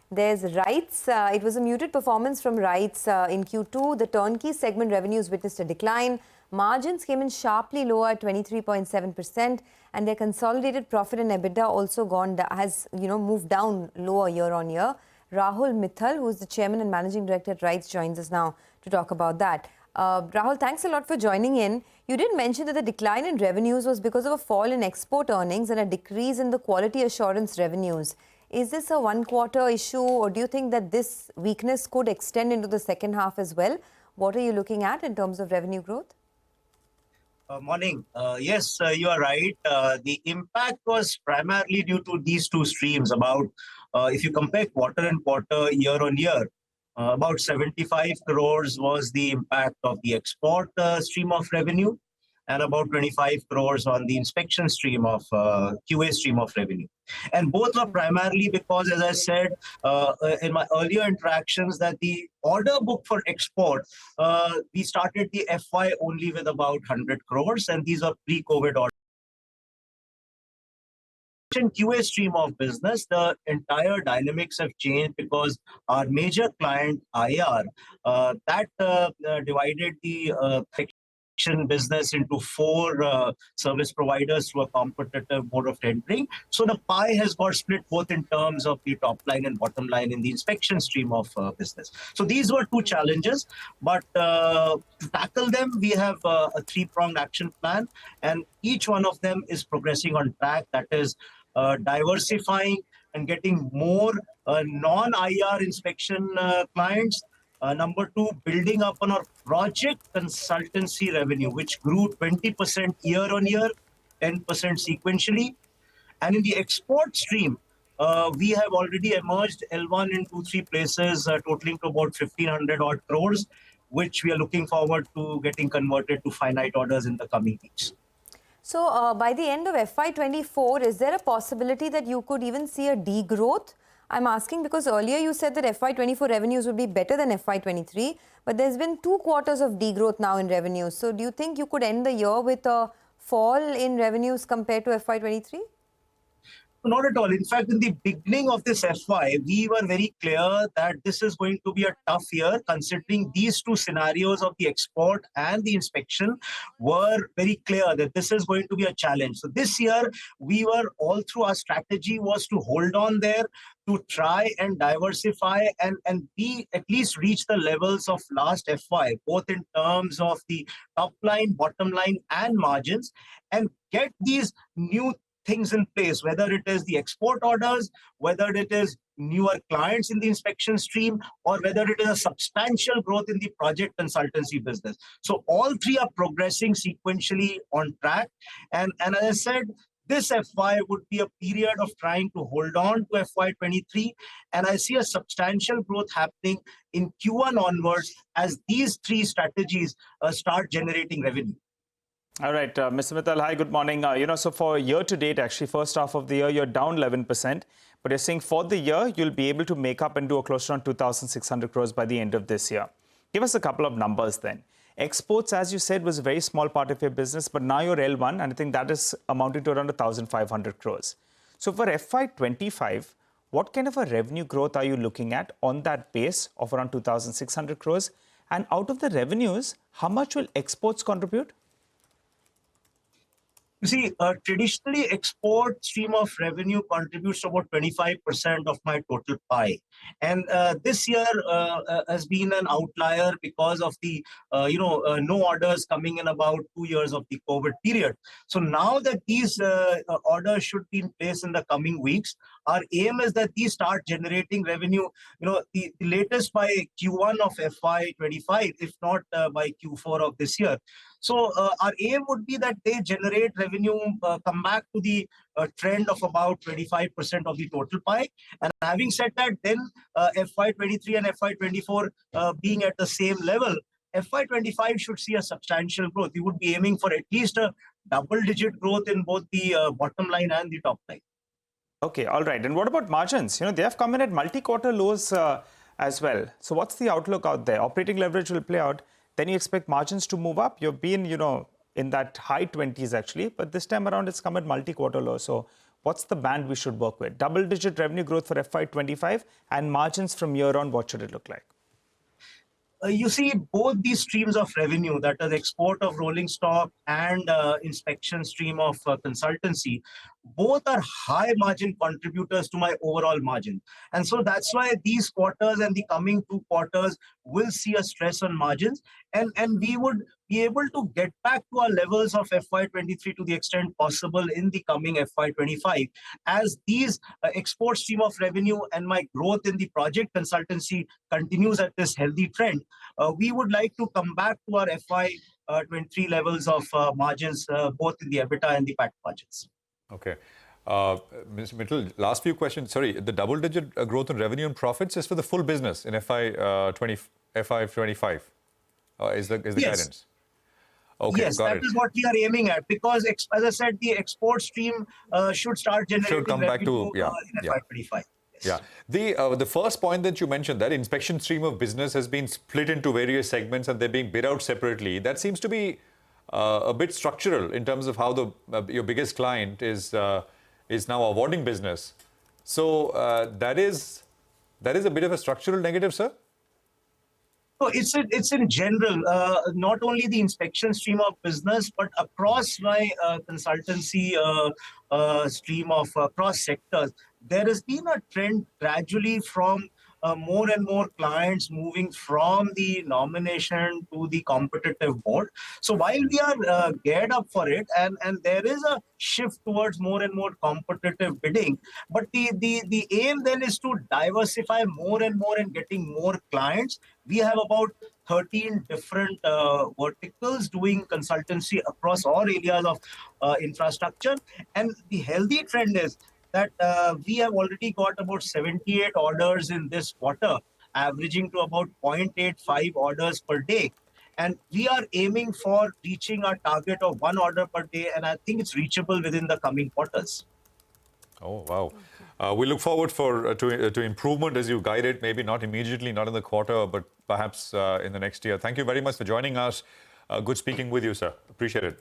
There's RITES. It was a muted performance from RITES in Q2. The turnkey segment revenues witnessed a decline. Margins came in sharply lower at 23.7%, and their consolidated profit and EBITDA also has moved down lower year on year. Rahul Mithal, who is the chairman and managing director at RITES, joins us now to talk about that. Rahul, thanks a lot for joining in. You did mention that the decline in revenues was because of a fall in export earnings and a decrease in the quality assurance revenues. Is this a one-quarter issue, or do you think that this weakness could extend into the second half as well? What are you looking at in terms of revenue growth? Morning. Yes, you are right. The impact was primarily due to these two streams. If you compare quarter and quarter, year on year, about 75 crores was the impact of the export stream of revenue, and about 25 crores on the inspection stream of QA stream of revenue. And both are primarily because, as I said in my earlier interactions, that the order book for export, we started the FY only with about 100 crores, and these are pre-COVID orders. In QA stream of business, the entire dynamics have changed because our major client, IR, divided the business into four service providers through a competitive mode of tendering. So the pie has got split both in terms of the top line and bottom line in the inspection stream of business. So these were two challenges, but to tackle them, we have a three-pronged action plan, and each one of them is progressing on track. That is diversifying and getting more non-IR inspection clients. Number two, building up on our project consultancy revenue, which grew 20% year on year, 10% sequentially. And in the export stream, we have already emerged L1 in 2-3 places, totaling to about 1,500 odd crores, which we are looking forward to getting converted to finite orders in the coming weeks. So by the end of FY24, is there a possibility that you could even see a degrowth? I'm asking because earlier you said that FY24 revenues would be better than FY23, but there's been 2 quarters of degrowth now in revenues. So do you think you could end the year with a fall in revenues compared to FY23? Not at all. In fact, in the beginning of this FY, we were very clear that this is going to be a tough year, considering these two scenarios of the export and the inspection were very clear that this is going to be a challenge. So this year, we were all through our strategy was to hold on there, to try and diversify and be at least reach the levels of last FY, both in terms of the top line, bottom line, and margins, and get these new things in place, whether it is the export orders, whether it is newer clients in the inspection stream, or whether it is a substantial growth in the project consultancy business. So all three are progressing sequentially on track. And as I said, this FY would be a period of trying to hold on to FY23, and I see a substantial growth happening in Q1 onwards as these three strategies start generating revenue. All right, Mr. Mithal, hi, good morning. So for year to date, actually, first half of the year, you're down 11%, but you're saying for the year, you'll be able to make up and do a close to around 2,600 crores by the end of this year. Give us a couple of numbers then. Exports, as you said, was a very small part of your business, but now you're L1, and I think that is amounting to around 1,500 crores. So for FY25, what kind of a revenue growth are you looking at on that base of around 2,600 crores? And out of the revenues, how much will exports contribute? You see, traditionally, export stream of revenue contributes to about 25% of my total pie. And this year has been an outlier because of the, no orders coming in about 2 years of the COVID period. So now that these orders should be in place in the coming weeks, our aim is that these start generating revenue, the latest by Q1 of FY25, if not by Q4 of this year. So our aim would be that they generate revenue, come back to the trend of about 25% of the total pie. And having said that, then FY23 and FY24 being at the same level, FY25 should see a substantial growth. We would be aiming for at least a double-digit growth in both the bottom line and the top line. Okay, all right. And what about margins? They have come in at multi-quarter lows as well. So what's the outlook out there? Operating leverage will play out. Then you expect margins to move up. You've been, in that high 20s actually, but this time around it's come at multi-quarter low. So what's the band we should work with? Double-digit revenue growth for FY25 and margins from year on, what should it look like? You see, both these streams of revenue, that is export of rolling stock and inspection stream of consultancy, both are high margin contributors to my overall margin. And so that's why these quarters and the coming 2 quarters will see a stress on margins. And we would be able to get back to our levels of FY23 to the extent possible in the coming FY25, as these export stream of revenue and my growth in the project consultancy continues at this healthy trend. We would like to come back to our FY23 levels of margins, both in the EBITDA and the PAT margins. Okay. Mr. Mithal, last few questions. Sorry, the double-digit growth in revenue and profits is for the full business in FY25. Is the guidance? Okay, yes, got that it. is what we are aiming at, because, as I said, the export stream should start generating come back to, in FY25. Yeah. The first point that you mentioned, that inspection stream of business has been split into various segments and they're being bid out separately. That seems to be a bit structural in terms of how your biggest client is now awarding business. So that is a bit of a structural negative, sir? So it's in general, not only the inspection stream of business, but across my consultancy stream of cross sectors, there has been a trend gradually from more and more clients moving from the nomination to the competitive board. So while we are geared up for it, and there is a shift towards more and more competitive bidding, but the aim then is to diversify more and more and getting more clients. We have about 13 different verticals doing consultancy across all areas of infrastructure. And the healthy trend is that we have already got about 78 orders in this quarter, averaging to about 0.85 orders per day. And we are aiming for reaching our target of 1 order per day, and I think it's reachable within the coming quarters. Oh, wow. We look forward to improvement as you guide it, maybe not immediately, not in the quarter, but perhaps in the next year. Thank you very much for joining us. Good speaking with you, sir. Appreciate it.